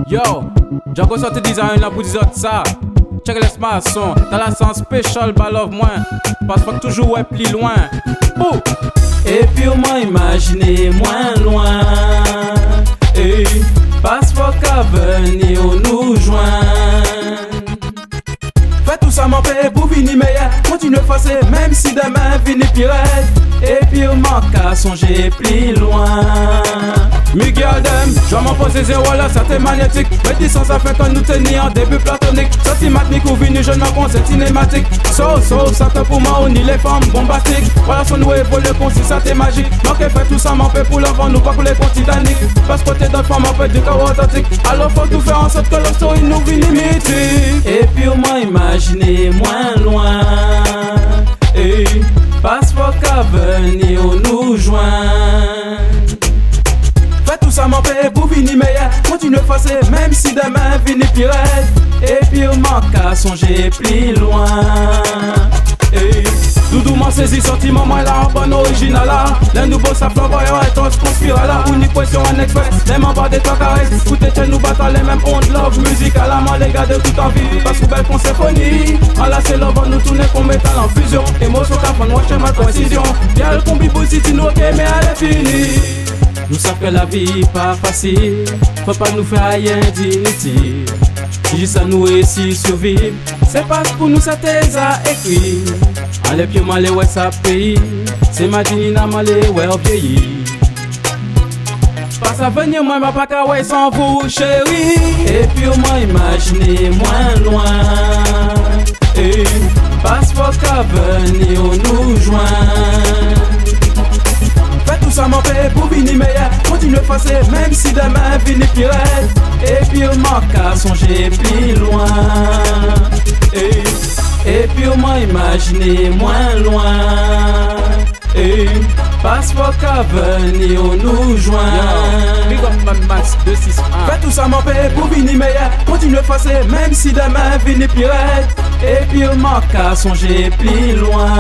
Yo, j'ai encore sorti design là pour dire ça. Check les maçons, dans la sens spécial, balove moins. Parce que toujours ouais plus loin. Oh. Et puis au moins imaginer moins loin. Et passe pas qu'à venir nous joindre. Fais tout ça mon père pour finir meilleur. Continue à faire même si demain finit pire. Et puis au manque à songer plus loin. Miguel Dem, je vais m'en poser zéro là, ça t'est magnétique. Mais distance ça fait qu'on nous tenir en début platonique. Sentimatique ou venu jeune en concert cinématique. So, ça te pour moi, on y les femmes bombastiques. Voilà son nouveau évolué con si ça t'est magique. Donc fait tout ça, m'en fait pour l'enfant, nous pas pour les comptes Titanic. Parce que t'es d'autres femmes, m'en fait du chaos authentique. Alors faut tout faire en sorte que leur story nous vit mythique. Et puis au moins imaginer moins loin. Et passe pas qu'à venir nous joindre. Fais tout ça mon père pour finir meilleur. Continue à faire même si demain finit pire. Et puis on manque à songer plus loin. Et Doudou m'en saisit sentiment moi là en bonne original là. Les nouveaux ça flamboyant et on se conspire là. Unique pression en expert, les membres des trois caresses. Écoutez nous battons les mêmes ondes love. Musique à la main les gars de toute envie. Parce que belle qu'on symphonie. En là c'est love nous tourner comme métal en fusion. Émotion qu'à fond moi ma précision. Y'a le combi positif nous ok mais elle est finie. Nous savons que la vie pas facile. Faut pas nous faire rien d'inutile. Si ça nous réussit survivre, c'est parce que pour nous ça t'es écrit. Allez pieds mal ouais ça paye. C'est ma dina mal ouais au vieilli. Pas à venir moi ma pas qu'à ouais sans vous chérie. Et puis au moins imaginez moins loin. Et passe pas qu'à venir nous joindre. Fais tout ça mon père pour finir meilleur. Continue à faire même si demain finit pire. Et puis on manque à songer plus loin. Et puis au moins imaginer moins loin. Et passe pas qu'à venir nous joindre. Big up my max 261. Fais tout ça mon père pour finir meilleur. Continue à faire même si demain finit pire. Et puis on manque à songer plus loin.